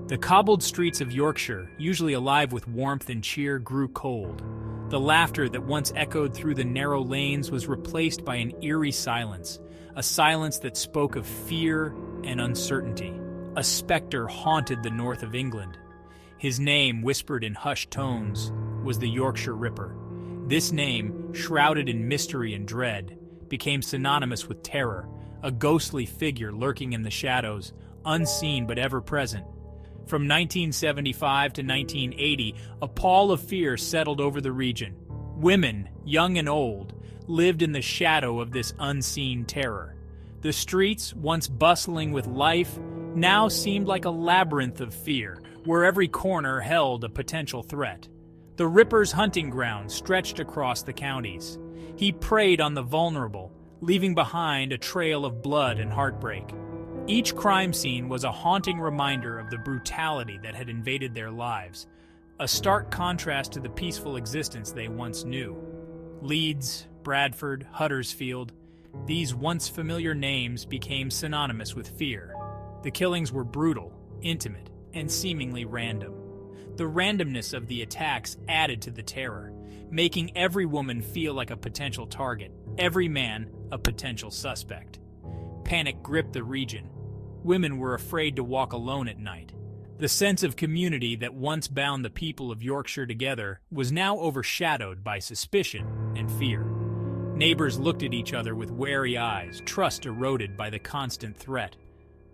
The cobbled streets of Yorkshire, usually alive with warmth and cheer, grew cold. The laughter that once echoed through the narrow lanes was replaced by an eerie silence, a silence that spoke of fear and uncertainty. A specter haunted the north of England. His name, whispered in hushed tones, was the Yorkshire Ripper. This name, shrouded in mystery and dread, became synonymous with terror, a ghostly figure lurking in the shadows, unseen but ever present. From 1975 to 1980, a pall of fear settled over the region. Women, young and old, lived in the shadow of this unseen terror. The streets, once bustling with life, now seemed like a labyrinth of fear, where every corner held a potential threat. The Ripper's hunting ground stretched across the counties. He preyed on the vulnerable, leaving behind a trail of blood and heartbreak. Each crime scene was a haunting reminder of the brutality that had invaded their lives, a stark contrast to the peaceful existence they once knew. Leeds, Bradford, Huddersfield, these once familiar names became synonymous with fear. The killings were brutal, intimate, and seemingly random. The randomness of the attacks added to the terror, making every woman feel like a potential target, every man a potential suspect. Panic gripped the region. Women were afraid to walk alone at night. The sense of community that once bound the people of Yorkshire together was now overshadowed by suspicion and fear. Neighbors looked at each other with wary eyes, trust eroded by the constant threat.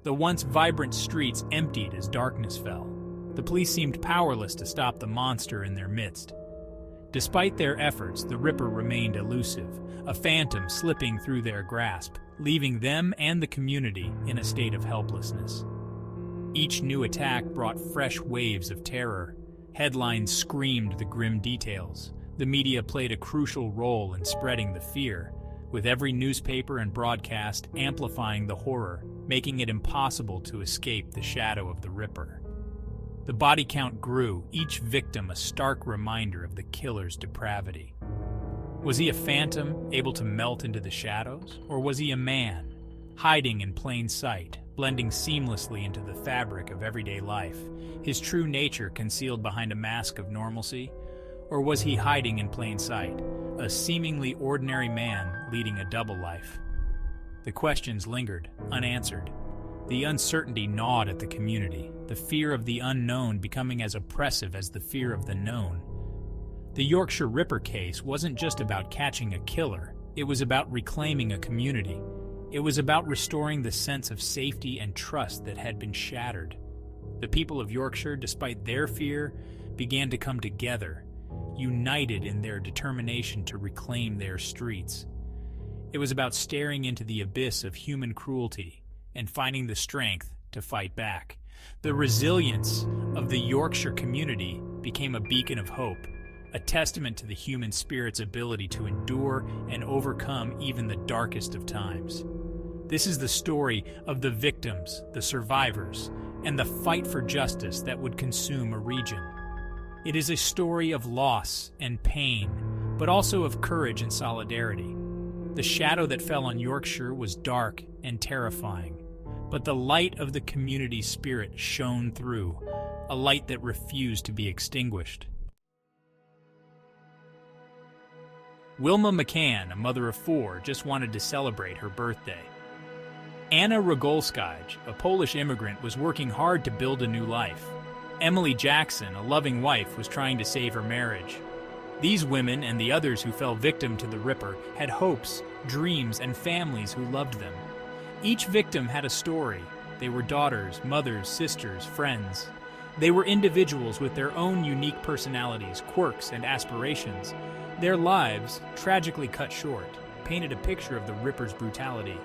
The once vibrant streets emptied as darkness fell. The police seemed powerless to stop the monster in their midst. Despite their efforts, the Ripper remained elusive, a phantom slipping through their grasp, leaving them and the community in a state of helplessness. Each new attack brought fresh waves of terror. Headlines screamed the grim details. The media played a crucial role in spreading the fear, with every newspaper and broadcast amplifying the horror, making it impossible to escape the shadow of the Ripper. The body count grew, each victim a stark reminder of the killer's depravity. Was he a phantom, able to melt into the shadows? Or was he a man, hiding in plain sight, blending seamlessly into the fabric of everyday life, his true nature concealed behind a mask of normalcy? Or was he hiding in plain sight, a seemingly ordinary man leading a double life? The questions lingered, unanswered. The uncertainty gnawed at the community, the fear of the unknown becoming as oppressive as the fear of the known. The Yorkshire Ripper case wasn't just about catching a killer, it was about reclaiming a community. It was about restoring the sense of safety and trust that had been shattered. The people of Yorkshire, despite their fear, began to come together, united in their determination to reclaim their streets. It was about staring into the abyss of human cruelty and finding the strength to fight back. The resilience of the Yorkshire community became a beacon of hope, a testament to the human spirit's ability to endure and overcome even the darkest of times. This is the story of the victims, the survivors, and the fight for justice that would consume a region. It is a story of loss and pain, but also of courage and solidarity. The shadow that fell on Yorkshire was dark and terrifying, but the light of the community spirit shone through, a light that refused to be extinguished. Wilma McCann, a mother of 4, just wanted to celebrate her birthday. Anna Rogolskaj, a Polish immigrant, was working hard to build a new life. Emily Jackson, a loving wife, was trying to save her marriage. These women and the others who fell victim to the Ripper had hopes, dreams, and families who loved them. Each victim had a story. They were daughters, mothers, sisters, friends. They were individuals with their own unique personalities, quirks, and aspirations. Their lives, tragically cut short, painted a picture of the Ripper's brutality.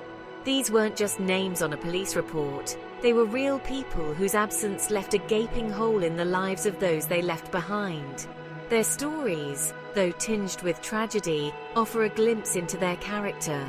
These weren't just names on a police report. They were real people whose absence left a gaping hole in the lives of those they left behind. Their stories, though tinged with tragedy, offer a glimpse into their character.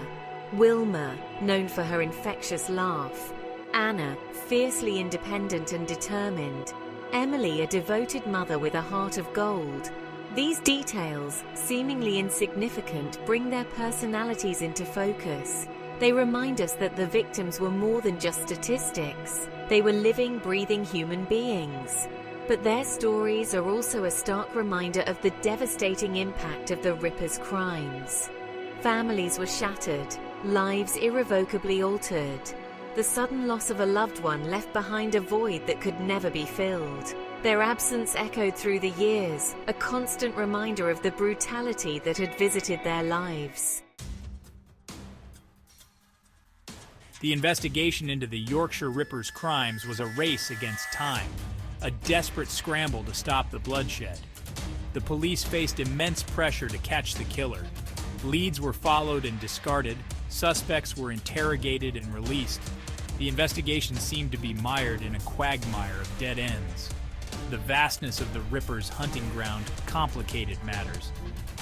Wilma, known for her infectious laugh. Anna, fiercely independent and determined. Emily, a devoted mother with a heart of gold. These details, seemingly insignificant, bring their personalities into focus. They remind us that the victims were more than just statistics. They were living, breathing human beings. But their stories are also a stark reminder of the devastating impact of the Ripper's crimes. Families were shattered, lives irrevocably altered. The sudden loss of a loved one left behind a void that could never be filled. Their absence echoed through the years, a constant reminder of the brutality that had visited their lives. The investigation into the Yorkshire Ripper's crimes was a race against time, a desperate scramble to stop the bloodshed. The police faced immense pressure to catch the killer. Leads were followed and discarded, suspects were interrogated and released. The investigation seemed to be mired in a quagmire of dead ends. The vastness of the Ripper's hunting ground complicated matters.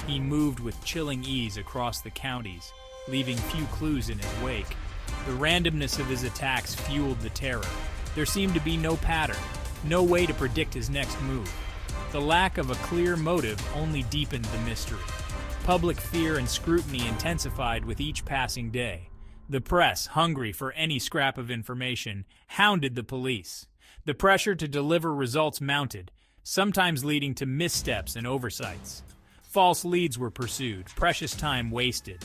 He moved with chilling ease across the counties, leaving few clues in his wake. The randomness of his attacks fueled the terror. There seemed to be no pattern, no way to predict his next move. The lack of a clear motive only deepened the mystery. Public fear and scrutiny intensified with each passing day. The press, hungry for any scrap of information, hounded the police. The pressure to deliver results mounted, sometimes leading to missteps and oversights. False leads were pursued, precious time wasted.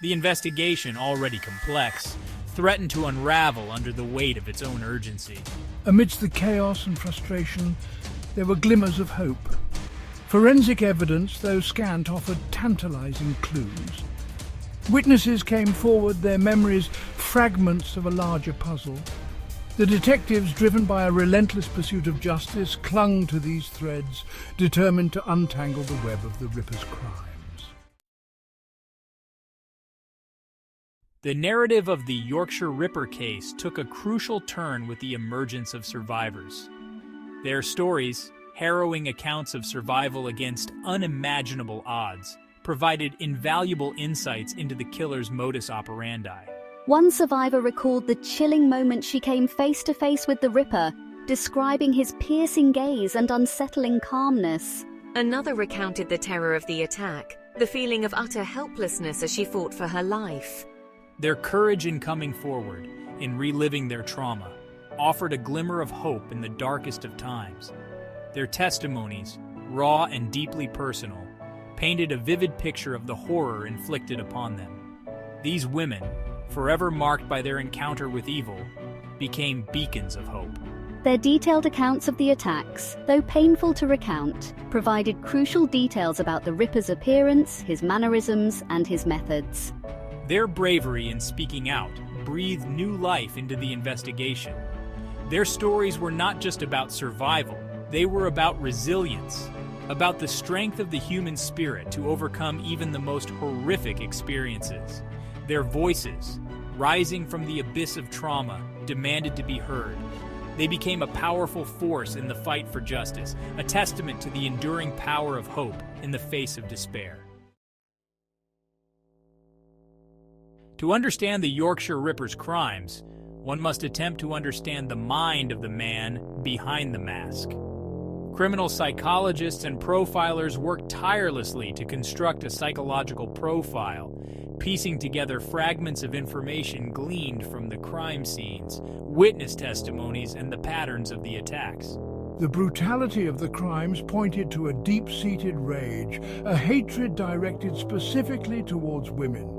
The investigation, already complex, threatened to unravel under the weight of its own urgency. Amidst the chaos and frustration, there were glimmers of hope. Forensic evidence, though scant, offered tantalizing clues. Witnesses came forward, their memories fragments of a larger puzzle. The detectives, driven by a relentless pursuit of justice, clung to these threads, determined to untangle the web of the Ripper's crimes. The narrative of the Yorkshire Ripper case took a crucial turn with the emergence of survivors. Their stories, harrowing accounts of survival against unimaginable odds, provided invaluable insights into the killer's modus operandi. One survivor recalled the chilling moment she came face to face with the Ripper, describing his piercing gaze and unsettling calmness. Another recounted the terror of the attack, the feeling of utter helplessness as she fought for her life. Their courage in coming forward, in reliving their trauma, offered a glimmer of hope in the darkest of times. Their testimonies, raw and deeply personal, painted a vivid picture of the horror inflicted upon them. These women, forever marked by their encounter with evil, became beacons of hope. Their detailed accounts of the attacks, though painful to recount, provided crucial details about the Ripper's appearance, his mannerisms, and his methods. Their bravery in speaking out breathed new life into the investigation. Their stories were not just about survival, they were about resilience, about the strength of the human spirit to overcome even the most horrific experiences. Their voices, rising from the abyss of trauma, demanded to be heard. They became a powerful force in the fight for justice, a testament to the enduring power of hope in the face of despair. To understand the Yorkshire Ripper's crimes, one must attempt to understand the mind of the man behind the mask. Criminal psychologists and profilers worked tirelessly to construct a psychological profile, piecing together fragments of information gleaned from the crime scenes, witness testimonies, and the patterns of the attacks. The brutality of the crimes pointed to a deep-seated rage, a hatred directed specifically towards women.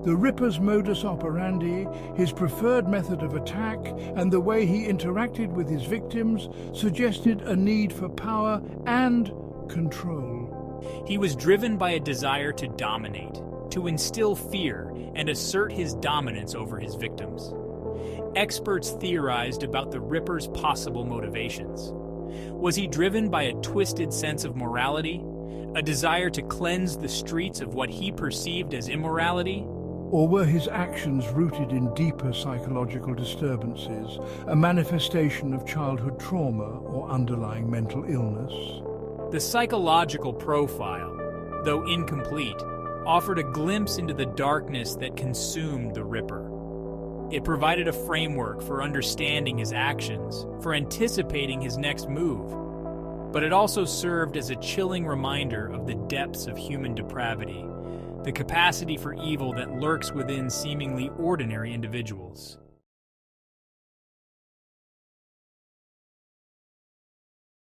The Ripper's modus operandi, his preferred method of attack, and the way he interacted with his victims suggested a need for power and control. He was driven by a desire to dominate, to instill fear, and assert his dominance over his victims. Experts theorized about the Ripper's possible motivations. Was he driven by a twisted sense of morality, a desire to cleanse the streets of what he perceived as immorality? Or were his actions rooted in deeper psychological disturbances, a manifestation of childhood trauma or underlying mental illness? The psychological profile, though incomplete, offered a glimpse into the darkness that consumed the Ripper. It provided a framework for understanding his actions, for anticipating his next move. But it also served as a chilling reminder of the depths of human depravity, the capacity for evil that lurks within seemingly ordinary individuals.